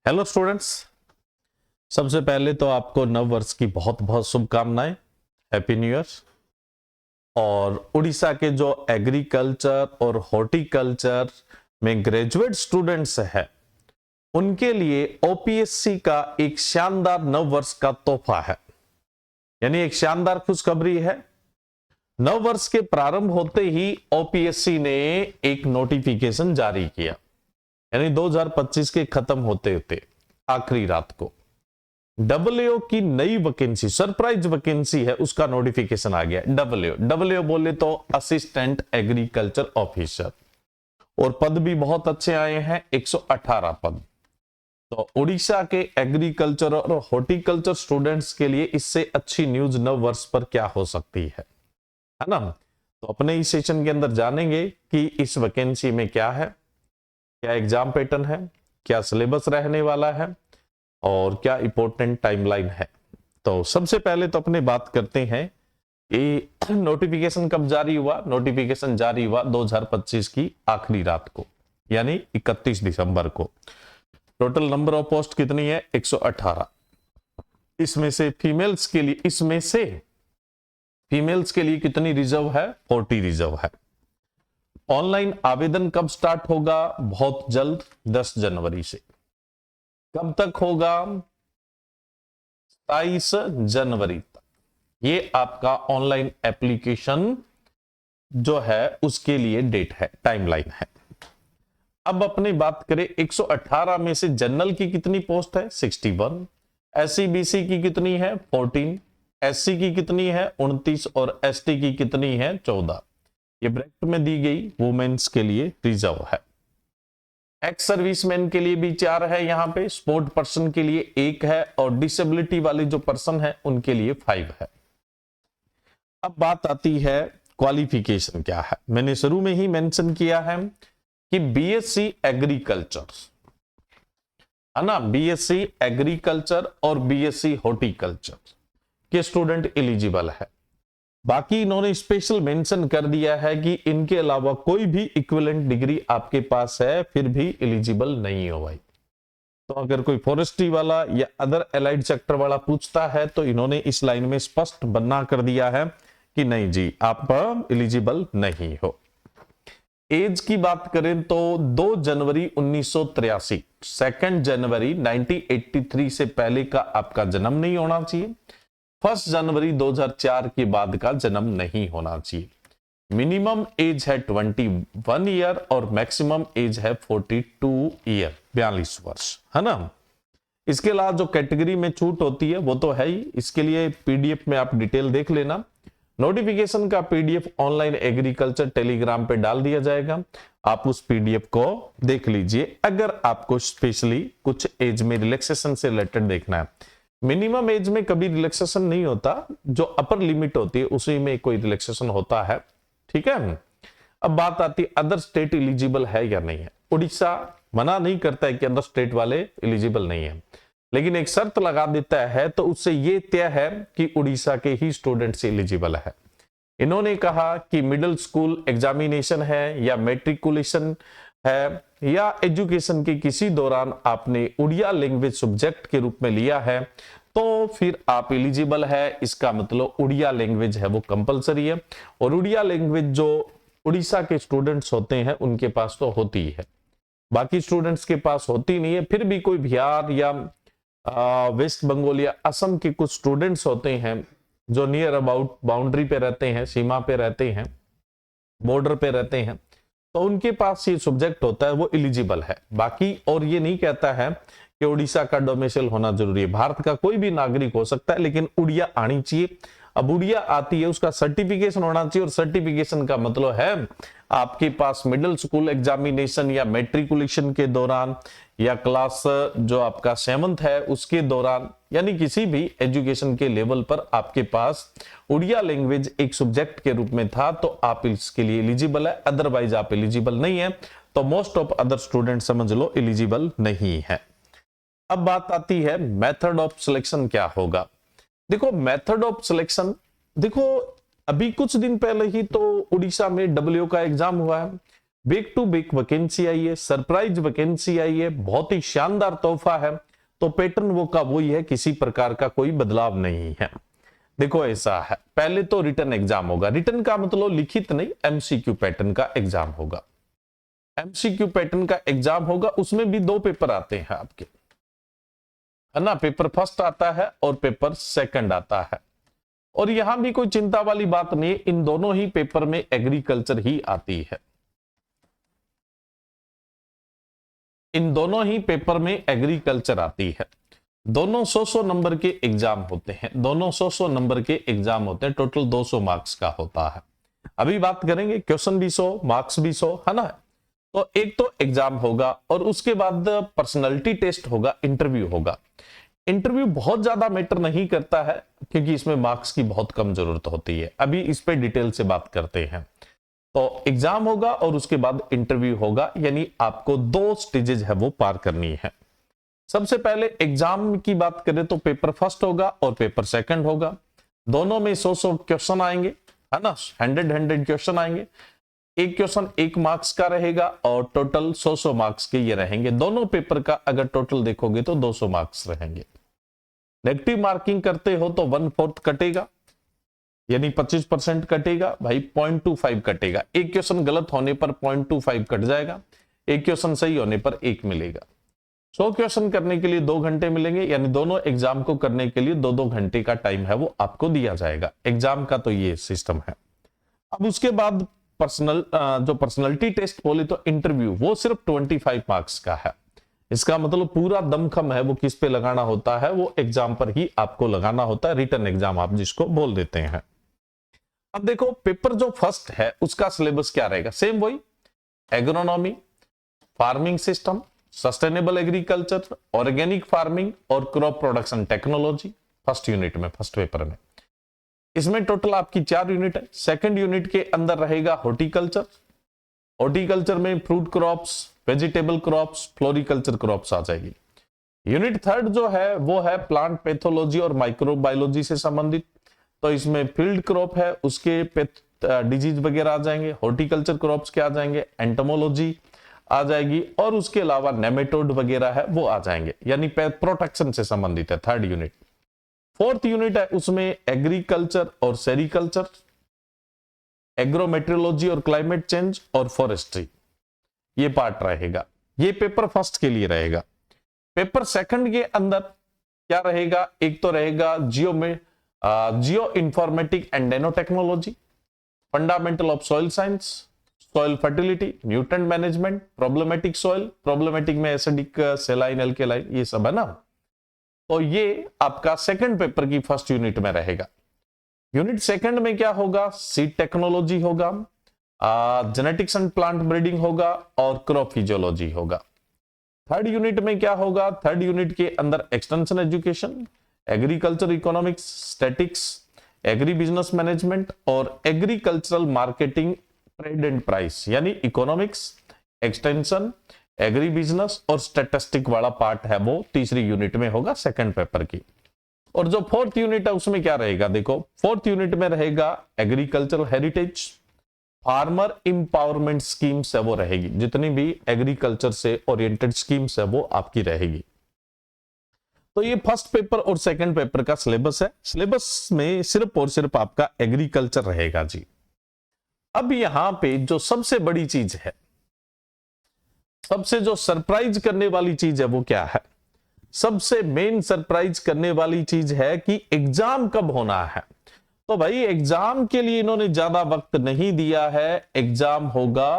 Hello students, सबसे पहले तो आपको नव वर्ष की बहुत बहुत शुभकामनाएं। Happy new year. और उड़ीसा के जो एग्रीकल्चर और हॉर्टिकल्चर में ग्रेजुएट स्टूडेंट्स हैं उनके लिए ओपीएससी का एक शानदार नव वर्ष का तोहफा है, यानी एक शानदार खुशखबरी है। नव वर्ष के प्रारंभ होते ही ओपीएससी ने एक नोटिफिकेशन जारी किया, यानी 2025 के खत्म होते होते आखिरी रात को डब्ल्यूओ की नई वैकेंसी, सरप्राइज वैकेंसी है, उसका नोटिफिकेशन आ गया। डब्ल्यूओ बोले तो असिस्टेंट एग्रीकल्चर ऑफिसर, और पद भी बहुत अच्छे आए हैं, 118 पद। तो उड़ीसा के एग्रीकल्चर और हॉर्टिकल्चर स्टूडेंट्स के लिए इससे अच्छी न्यूज नव वर्ष पर क्या हो सकती है ना। तो अपने इस सेशन के अंदर जानेंगे कि इस वैकेंसी में क्या है, क्या एग्जाम पैटर्न है, क्या सिलेबस रहने वाला है और क्या इंपॉर्टेंट टाइमलाइन है। तो सबसे पहले तो अपने बात करते हैं कि नोटिफिकेशन कब जारी हुआ। नोटिफिकेशन जारी हुआ 2025 की आखिरी रात को, यानी 31 दिसंबर को। टोटल नंबर ऑफ पोस्ट कितनी है? 118। इसमें से फीमेल्स के लिए कितनी रिजर्व है? 40 रिजर्व है। ऑनलाइन आवेदन कब स्टार्ट होगा? बहुत जल्द, 10 जनवरी से। कब तक होगा? 27 जनवरी तक। ये आपका ऑनलाइन एप्लीकेशन जो है उसके लिए डेट है, टाइमलाइन है। अब अपनी बात करें, 118 में से जनरल की कितनी पोस्ट है? 61। एससी बीसी की कितनी है? 14। एससी की कितनी है? 29। और एसटी की कितनी है? 14। ये ब्रैकेट में दी गई वुमेन्स के लिए रिजर्व है। एक्स सर्विसमैन के लिए भी 4 है यहां पे, स्पोर्ट पर्सन के लिए 1 है, और डिसेबिलिटी वाले जो पर्सन है उनके लिए 5 है। अब बात आती है क्वालिफिकेशन क्या है। मैंने शुरू में ही मेंशन किया है कि बीएससी एग्रीकल्चर है ना, बीएससी एग्रीकल्चर और बीएससी हॉर्टिकल्चर के स्टूडेंट एलिजिबल है। बाकी इन्होंने स्पेशल मेंशन कर दिया है कि इनके अलावा कोई भी इक्विवेलेंट डिग्री आपके पास है फिर भी एलिजिबल नहीं हो भाई। तो अगर कोई फॉरेस्ट्री वाला या अदर एलाइड सेक्टर वाला पूछता है तो इन्होंने इस लाइन में स्पष्ट बना कर दिया है कि नहीं जी, आप एलिजिबल नहीं हो। एज की बात करें तो 2 जनवरी 1983, 2 जनवरी 1983 से पहले का आपका जन्म नहीं होना चाहिए। 1 जनवरी 2004 के बाद का जन्म नहीं होना चाहिए। मिनिमम एज है 21 ईयर और मैक्सिमम एज है 42 ईयर, 42 वर्ष, है ना। इसके अलावा जो कैटेगरी में छूट होती है वो तो है ही, इसके लिए पीडीएफ में आप डिटेल देख लेना। नोटिफिकेशन का पीडीएफ ऑनलाइन एग्रीकल्चर टेलीग्राम पे डाल दिया जाएगा, आप उस पीडीएफ को देख लीजिए। अगर आपको स्पेशली कुछ एज में रिलैक्सेशन से रिलेटेड देखना है, मिनिमम एज में कभी रिलैक्सेशन नहीं होता, जो अपर लिमिट होती है उसी में कोई रिलैक्सेशन होता है, ठीक है। अब बात आती है अदर स्टेट एलिजिबल है या नहीं है। उड़ीसा मना नहीं करता है कि अदर स्टेट वाले एलिजिबल नहीं है, लेकिन एक शर्त लगा देता है, तो उससे यह तय है कि उड़ीसा के ही स्टूडेंट्स एलिजिबल है। इन्होंने कहा कि मिडिल स्कूल एग्जामिनेशन है या मैट्रिकुलेशन है या एजुकेशन के किसी दौरान आपने उड़िया लैंग्वेज सब्जेक्ट के रूप में लिया है तो फिर आप एलिजिबल है। इसका मतलब उड़िया लैंग्वेज है वो कंपलसरी है, और उड़िया लैंग्वेज जो उड़ीसा के स्टूडेंट्स होते हैं उनके पास तो होती ही है, बाकी स्टूडेंट्स के पास होती नहीं है। फिर भी कोई बिहार या वेस्ट बंगाल या असम के कुछ स्टूडेंट्स होते हैं जो नियर अबाउट बाउंड्री पे रहते हैं, सीमा पे रहते हैं, बॉर्डर पे रहते हैं, तो उनके पास ये सब्जेक्ट होता है, वो एलिजिबल है। बाकी और ये नहीं कहता है कि उड़ीसा का डोमिसाइल होना जरूरी है। भारत का कोई भी नागरिक हो सकता है, लेकिन उड़िया आनी चाहिए। अब उड़िया आती है, उसका सर्टिफिकेशन होना चाहिए, और सर्टिफिकेशन का मतलब है आपके पास मिडिल स्कूल एग्जामिनेशन या मैट्रिकुलेशन के दौरान या क्लास जो आपका 7th है उसके दौरान, यानी किसी भी एजुकेशन के लेवल पर आपके पास उड़िया लैंग्वेज एक सब्जेक्ट के रूप में था तो आप इसके लिए एलिजिबल है। अदरवाइज आप एलिजिबल नहीं है, तो मोस्ट ऑफ अदर स्टूडेंट समझ लो एलिजिबल नहीं है। अब बात आती है मेथड ऑफ सिलेक्शन क्या होगा। देखो मेथड ऑफ सिलेक्शन, देखो अभी कुछ दिन पहले ही तो उड़ीसा में डब्ल्यूओ का एग्जाम हुआ है। बैक टू बैक वैकेंसी आई है, सरप्राइज वैकेंसी आई है, बहुत ही शानदार तोहफा है। तो पैटर्न वो का वही है, किसी प्रकार का कोई बदलाव नहीं है। देखो ऐसा है, पहले तो रिटन एग्जाम होगा। रिटन का मतलब लिखित नहीं, एमसीक्यू पैटर्न का एग्जाम होगा। एमसीक्यू पैटर्न का एग्जाम होगा, उसमें भी दो पेपर आते हैं आपके, है ना। पेपर फर्स्ट आता है और पेपर सेकंड आता है। और यहां भी कोई चिंता वाली बात नहीं, इन दोनों ही पेपर में एग्रीकल्चर ही आती है। इन दोनों ही पेपर में एग्रीकल्चर आती है। दोनों 100 नंबर के एग्जाम होते हैं, दोनों 100 नंबर के एग्जाम होते हैं। टोटल 200 मार्क्स का होता है। अभी बात करेंगे, क्वेश्चन भी 100, मार्क्स भी 100, है ना। तो एक तो एग्जाम होगा और उसके बाद पर्सनालिटी टेस्ट होगा, इंटरव्यू होगा। इंटरव्यू बहुत ज्यादा मैटर नहीं करता है, क्योंकि इसमें मार्क्स की बहुत कम जरूरत होती है। अभी इस पे डिटेल से बात करते हैं। तो एग्जाम होगा और उसके बाद इंटरव्यू होगा, यानी आपको 2 स्टेजेस है वो पार करनी है। सबसे पहले एग्जाम की बात करें तो पेपर फर्स्ट होगा और पेपर सेकंड होगा। दोनों में 100 क्वेश्चन आएंगे, है ना। 100 क्वेश्चन आएंगे। एक क्वेश्चन 1 मार्क्स का रहेगा और टोटल 100 मार्क्स के ये रहेंगे। दोनों पेपर का अगर टोटल देखोगे तो 200 मार्क्स रहेंगे। नेगेटिव मार्किंग करते हो तो 1/4 कटेगा, यानी 25% कटेगा भाई, 0.25 कटेगा। एक क्वेश्चन गलत होने पर 0.25 कट जाएगा, एक क्वेश्चन सही होने पर 1 मिलेगा। 100 क्वेश्चन करने के लिए 2 घंटे मिलेंगे, यानी दोनों एग्जाम को करने के लिए 2-2 घंटे का टाइम है वो आपको दिया जाएगा। एग्जाम का तो ये सिस्टम है। अब उसके बाद जो पर्सनालिटी टेस्ट बोले तो इंटरव्यू, वो सिर्फ 25 मार्क्स का है। इसका मतलब पूरा दमखम है वो किस पे लगाना होता है, वो एग्जाम पर ही आपको लगाना होता है। रिटन एग्जाम आप जिसको बोल देते हैं। अब देखो पेपर जो फर्स्ट है उसका सिलेबस क्या रहेगा, सेम वही, agronomy, farming system, sustainable agriculture, organic farming और crop production technology. First unit में, फर्स्ट पेपर में इसमें टोटल आपकी 4 यूनिट है। सेकंड यूनिट के अंदर रहेगा हॉर्टिकल्चर। हॉर्टिकल्चर में fruit crops, vegetable crops, floriculture crops आ जाएगी। यूनिट थर्ड जो है वो है प्लांट पैथोलॉजी और माइक्रोबायोलॉजी से संबंधित। तो इसमें फील्ड क्रॉप है, उसके डिजीज वगैरह आ जाएंगे। हॉर्टिकल्चर क्रॉप्स के आ जाएंगे, एंटोमोलॉजी आ जाएगी, और उसके अलावा नेमेटोड वगैरह है वो आ जाएंगे, यानी प्रोटेक्शन से संबंधित है थर्ड यूनिट। फोर्थ यूनिट है उसमें एग्रीकल्चर और सेरिकल्चर, एग्रोमेट्रोलॉजी और क्लाइमेट चेंज और फॉरेस्ट्री, ये पार्ट रहेगा। ये पेपर फर्स्ट के लिए रहेगा। पेपर सेकंड के अंदर क्या रहेगा, एक तो रहेगा geo informatic and nano technology, fundamental of soil science, soil fertility, nutrient management, problematic soil, problematic में एसिडिक, सेलाइन, एल्केलाइन, ये सब है ना। तो ये आपका सेकंड पेपर की फर्स्ट यूनिट में रहेगा। यूनिट सेकंड में क्या होगा, सीड टेक्नोलॉजी होगा, जेनेटिक्स एंड प्लांट ब्रीडिंग होगा और क्रॉप फिजियोलॉजी होगा। थर्ड यूनिट में क्या होगा, थर्ड यूनिट के अंदर extension education, agriculture economics, statics, agri business management और agricultural marketing, trade and price, यानी इकोनॉमिक्स, एक्सटेंशन, एग्री बिजनेस और स्टैटिस्टिक वाला पार्ट है वो तीसरी यूनिट में होगा सेकंड पेपर की। और जो फोर्थ यूनिट है उसमें क्या रहेगा, देखो फोर्थ यूनिट में रहेगा agricultural heritage, farmer empowerment schemes है वो रहेगी। जितनी भी एग्रीकल्चर से ओरिएंटेड स्कीम्स है वो आपकी रहेगी। तो ये फर्स्ट पेपर और सेकंड पेपर का सिलेबस है। सिलेबस में सिर्फ और सिर्फ आपका एग्रीकल्चर रहेगा जी। अब यहां पे जो सबसे बड़ी चीज है, सबसे जो सरप्राइज करने वाली चीज है वो क्या है, सबसे मेन सरप्राइज करने वाली चीज है कि एग्जाम कब होना है। तो भाई एग्जाम के लिए इन्होंने ज्यादा वक्त नहीं दिया है। एग्जाम होगा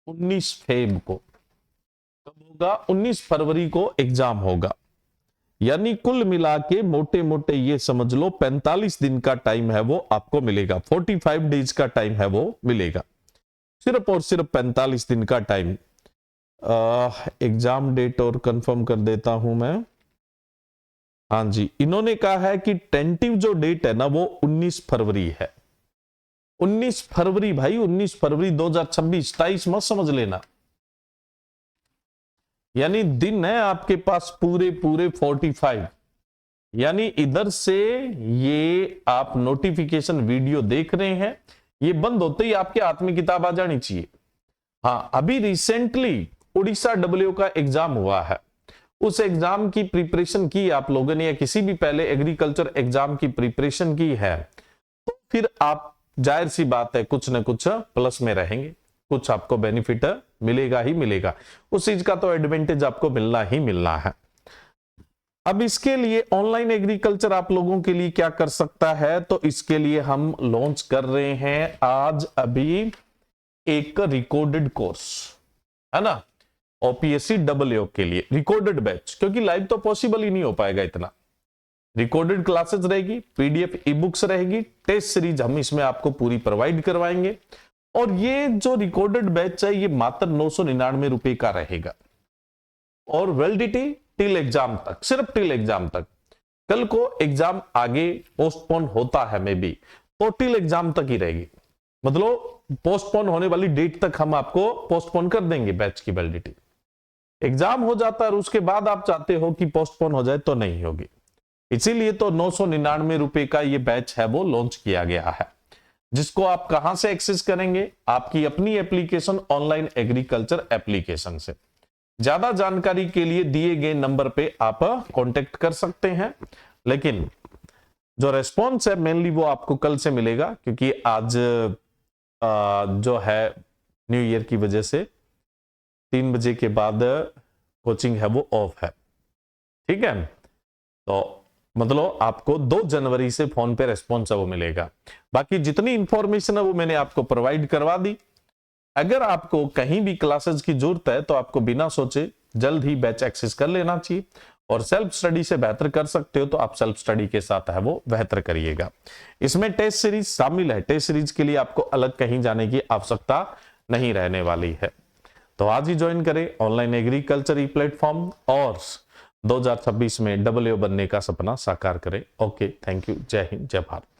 19 फेब को। कब होगा, 19 फरवरी को एग्जाम होगा। यानी कुल मिला के मोटे मोटे ये समझ लो 45 दिन का टाइम है वो आपको मिलेगा, 45 डेज का टाइम है वो मिलेगा, सिर्फ और सिर्फ 45 दिन का टाइम। एग्जाम डेट और कंफर्म कर देता हूं मैं। हाँ जी, इन्होंने कहा है कि टेंटिव जो डेट है ना वो 19 फरवरी है। 19 फरवरी भाई, 19 फरवरी 2026, 27 मत समझ लेना। यानी दिन है आपके पास पूरे 45। यानी इधर से ये आप नोटिफिकेशन वीडियो देख रहे हैं, ये बंद होते ही आपके हाथ में किताब आ जानी चाहिए। हाँ, अभी रिसेंटली उड़ीसा डब्ल्यू का एग्जाम हुआ है, उस एग्जाम की प्रिपरेशन की आप लोगों ने, या किसी भी पहले एग्रीकल्चर एग्जाम की प्रिपरेशन की है, तो फिर आप जाहिर सी बात है कुछ न कुछ प्लस में रहेंगे, कुछ आपको बेनिफिट मिलेगा ही मिलेगा, उस चीज का तो एडवांटेज आपको मिलना ही मिलना है। अब इसके लिए ऑनलाइन एग्रीकल्चर आप लोगों के लिए क्या कर सकता है, तो इसके लिए हम लॉन्च कर रहे हैं आज अभी एक रिकॉर्डेड कोर्स, है ना, ओपीएससी डब्ल्यू के लिए रिकॉर्डेड बैच, क्योंकि लाइव तो पॉसिबल ही नहीं हो पाएगा इतना। रिकॉर्डेड क्लासेस रहेगी, पीडीएफ ई बुक्स रहेगी, टेस्ट सीरीज हम इसमें आपको पूरी प्रोवाइड करवाएंगे, और ये जो रिकॉर्डेड बैच है ये मात्र 999 रुपए का रहेगा, और वैलिडिटी टिल एग्जाम तक, सिर्फ टिल एग्जाम तक। कल को एग्जाम आगे पोस्टपोन होता है मे बी, तो टिल एग्जाम तक ही रहेगी, मतलब पोस्टपोन होने वाली डेट तक हम आपको पोस्टपोन कर देंगे बैच की वैलिडिटी। एग्जाम हो जाता है और उसके बाद आप चाहते हो कि पोस्टपोन हो जाए तो नहीं होगी, इसीलिए तो 999 रुपए का ये बैच है वो लॉन्च किया गया है, जिसको आप कहां से एक्सेस करेंगे, आपकी अपनी एप्लीकेशन ऑनलाइन एग्रीकल्चर एप्लीकेशन से। ज्यादा जानकारी के लिए दिए गए नंबर पे आप कांटेक्ट कर सकते हैं, लेकिन जो रेस्पॉन्स है मेनली वो आपको कल से मिलेगा, क्योंकि आज जो है न्यू ईयर की वजह से 3 बजे के बाद कोचिंग है वो ऑफ है, ठीक है। तो मतलब आपको 2 जनवरी से फोन पे रेस्पॉन्स है वो मिलेगा। बाकी जितनी इंफॉर्मेशन है वो मैंने आपको प्रोवाइड करवा दी। अगर आपको कहीं भी क्लासेस की जरूरत है तो आपको बिना सोचे जल्द ही बैच एक्सेस कर लेना चाहिए, और सेल्फ स्टडी से बेहतर कर सकते हो तो आप सेल्फ स्टडी के साथ है वो बेहतर करिएगा। इसमें टेस्ट सीरीज शामिल है, टेस्ट सीरीज के लिए आपको अलग कहीं जाने की आवश्यकता नहीं रहने वाली है। तो आज ही ज्वाइन करें ऑनलाइन एग्रीकल्चर ई प्लेटफॉर्म, और 2026 में डब्ल्यू बनने का सपना साकार करें। ओके, थैंक यू, जय हिंद, जय भारत।